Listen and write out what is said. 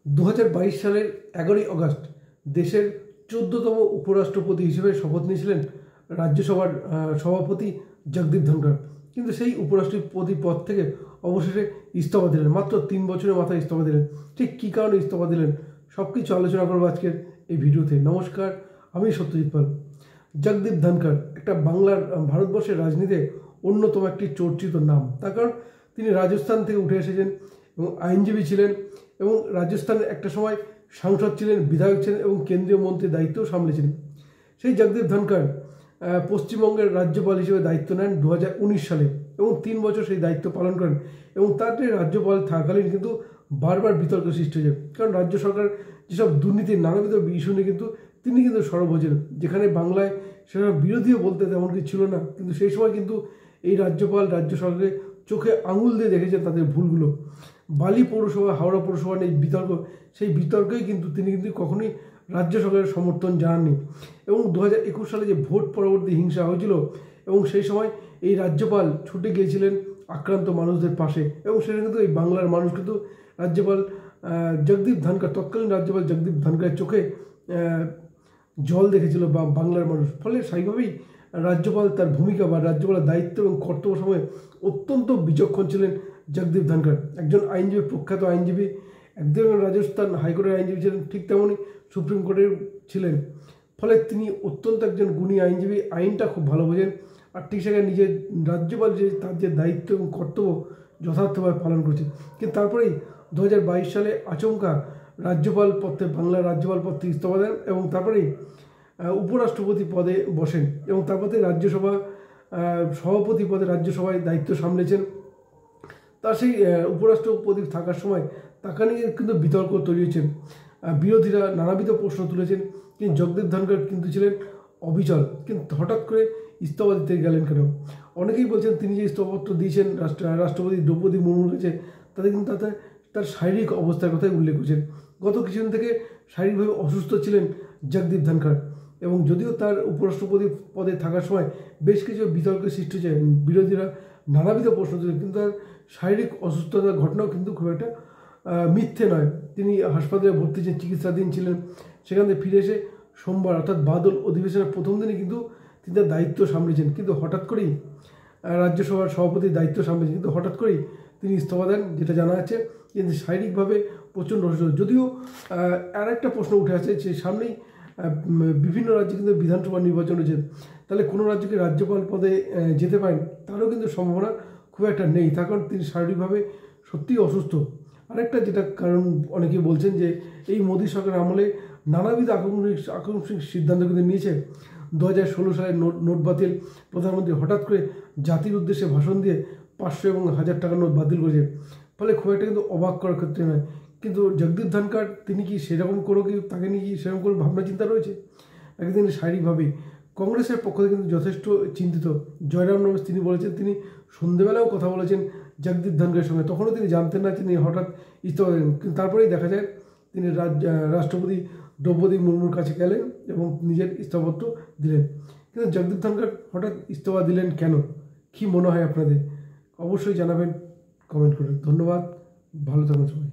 2022 সালের 11ই আগস্ট দেশের 14তম উপরাষ্ট্রপতি হিসেবে শপথ নিয়েছিলেন রাজ্যসভার সভাপতি জগদীপ ধনখড়। কিন্তু সেই উপরাষ্ট্রপতি পদ থেকে অবশেষে ইস্তফা দিলেন। মাত্র 3 বছরের মাথায় ইস্তফা দিলেন। ঠিক কী কারণে ইস্তফা দিলেন সব কিছু আলোচনা করবো আজকের এই ভিডিওতে। নমস্কার, আমি সত্যজিৎ পাল। জগদীপ ধনখড় একটা ভারতবর্ষের রাজনীতিতে অন্যতম একটি চর্চিত নাম। তার কারণ তিনি রাজস্থান থেকে উঠে এসেছেন এবং আইনজীবী ছিলেন এবং রাজস্থানের একটা সময় সাংসদ ছিলেন, বিধায়ক ছিলেন এবং কেন্দ্রীয় মন্ত্রীর দায়িত্বও সামলেছিলেন। সেই জগদীপ ধনখড় পশ্চিমবঙ্গের রাজ্যপাল হিসেবে দায়িত্ব নেন 2019 সালে এবং 3 বছর সেই দায়িত্ব পালন করেন। এবং তার রাজ্যপাল থাকাকালীন কিন্তু বারবার বিতর্ক সৃষ্টি হয়েছে, কারণ রাজ্য সরকার যেসব দুর্নীতির নানাবিধ ইস্যু নিয়ে কিন্তু তিনি সরব হয়েছিলেন, যেখানে বাংলায় সেসব বিরোধীও বলতে তেমন কিছু ছিল না। কিন্তু সেই সময় কিন্তু এই রাজ্যপাল রাজ্য সরকারকে চোখে আঙুল দিয়ে দেখেছেন তাদের ভুলগুলো। বালি পৌরসভা, হাওড়া পৌরসভার এই বিতর্ক, সেই বিতর্কেই কিন্তু তিনি কখনোই রাজ্য সরকারের সমর্থন জানাননি। এবং 2021 সালে যে ভোট পরবর্তী হিংসা হয়েছিল এবং সেই সময় এই রাজ্যপাল ছুটে গিয়েছিলেন আক্রান্ত মানুষদের পাশে, এবং সেটা কিন্তু এই বাংলার মানুষ কিন্তু রাজ্যপাল জগদীপ ধনখড়, তৎকালীন রাজ্যপাল জগদীপ ধনখড়ের চোখে জল দেখেছিল বাংলার মানুষ। ফলে স্বাভাবিকভাবেই রাজ্যপাল তার ভূমিকা বা রাজ্যপালের দায়িত্ব এবং কর্তব্য সময়ে অত্যন্ত বিচক্ষণ ছিলেন জগদীপ ধনখড়। একজন আইনজীবী, প্রখ্যাত আইনজীবী, একজন রাজস্থান হাইকোর্টের আইনজীবী ছিলেন, ঠিক তেমনই সুপ্রিম কোর্টের ছিলেন। ফলে তিনি অত্যন্ত একজন গুণী আইনজীবী, আইনটা খুব ভালো বোঝেন। আর ঠিক সেখানে নিজের রাজ্যপাল তার যে দায়িত্ব এবং কর্তব্য যথার্থভাবে পালন করছে। কিন্তু তারপরেই 2022 সালে আচমকা রাজ্যপাল পদে, বাংলার রাজ্যপাল পদ থেকে ইস্তফা দেন এবং তারপরেই উপরাষ্ট্রপতি পদে বসেন এবং তারপরে রাজ্যসভা সভাপতি পদে রাজ্যসভায় দায়িত্ব সামলেছেন। তার সেই উপরাষ্ট্রপতি থাকার সময় তাকে নিয়ে কিন্তু বিতর্ক তৈরি হয়েছে, বিরোধীরা নানাবিধ প্রশ্ন তুলেছেন। কিন্তু জগদীপ ধনখড় কিন্তু ছিলেন অবিচল। কিন্তু হঠাৎ করে ইস্তফা দিতে গেলেন কেন? অনেকেই বলছেন তিনি যে ইস্তফাপত্র দিয়েছেন রাষ্ট্রপতি দ্রৌপদী মুর্মুর কাছে, তাতে কিন্তু তার শারীরিক অবস্থার কথাই উল্লেখ করছেন। গত কিছুদিন থেকে শারীরিকভাবে অসুস্থ ছিলেন জগদীপ ধনখড়, এবং যদিও তার উপরাষ্ট্রপতি পদে থাকার সময় বেশ কিছু বিতর্কের সৃষ্টি হয়েছে, বিরোধীরা নানাবিধ প্রশ্ন তুলেন, কিন্তু তার শারীরিক অসুস্থতার ঘটনাও কিন্তু খুব একটা মিথ্যে নয়। তিনি হাসপাতালে ভর্তি ছিলেন, চিকিৎসাধীন ছিলেন। সেখান থেকে ফিরে এসে সোমবার অর্থাৎ বাদল অধিবেশনের প্রথম দিনই কিন্তু তিনি তার দায়িত্ব সামলেছেন। কিন্তু হঠাৎ করেই রাজ্যসভার সভাপতির দায়িত্ব সামলেছেন, কিন্তু হঠাৎ করেই তিনি ইস্তফা দেন, যেটা জানা যাচ্ছে। কিন্তু শারীরিকভাবে প্রচণ্ড অসুস্থ। যদিও আর একটা প্রশ্ন উঠে আসে যে সামনেই বিভিন্ন রাজ্যে কিন্তু বিধানসভা নির্বাচন হয়েছে, তাহলে কোনো রাজ্যকে রাজ্যপাল পদে যেতে পারেন তারও কিন্তু সম্ভাবনা খুব একটা নেই, তার কারণ তিনি শারীরিকভাবে সত্যিই অসুস্থ। আরেকটা যেটা কারণ অনেকেই বলছেন যে এই মোদী সরকারের আমলে নানাবিধ আকস্মিক সিদ্ধান্ত কিন্তু নিয়েছে। 2016 সালে নোট বাতিল, প্রধানমন্ত্রী হঠাৎ করে জাতির উদ্দেশ্যে ভাষণ দিয়ে 500 এবং 1000 টাকার নোট বাতিল করেছে। ফলে খুব একটা কিন্তু অবাক করার ক্ষেত্রে নয়। কিন্তু জগদীপ ধনখড় তিনি কি সেরকম তাকে নিয়ে কি সেরকম কোনো ভাবনা চিন্তা রয়েছে? নাকি তিনি শারীরিকভাবেই? কংগ্রেসের পক্ষ থেকে কিন্তু যথেষ্ট চিন্তিত জয়রাম রমেশ। তিনি বলেছেন, তিনি সন্ধ্যেবেলাও কথা বলেছেন জগদীপ ধনখড়ের সঙ্গে, তখনও তিনি জানতেন না তিনি হঠাৎ ইস্তফা দেন। কিন্তু তারপরেই দেখা যায় তিনি রাষ্ট্রপতি দ্রৌপদী মুর্মুর কাছে গেলেন এবং নিজের ইস্তফাপত্র দিলেন। কিন্তু জগদীপ ধনখড় হঠাৎ ইস্তফা দিলেন কেন? কী মনে হয় আপনাদের? অবশ্যই জানাবেন কমেন্ট করে। ধন্যবাদ, ভালো থাকুন সবাই।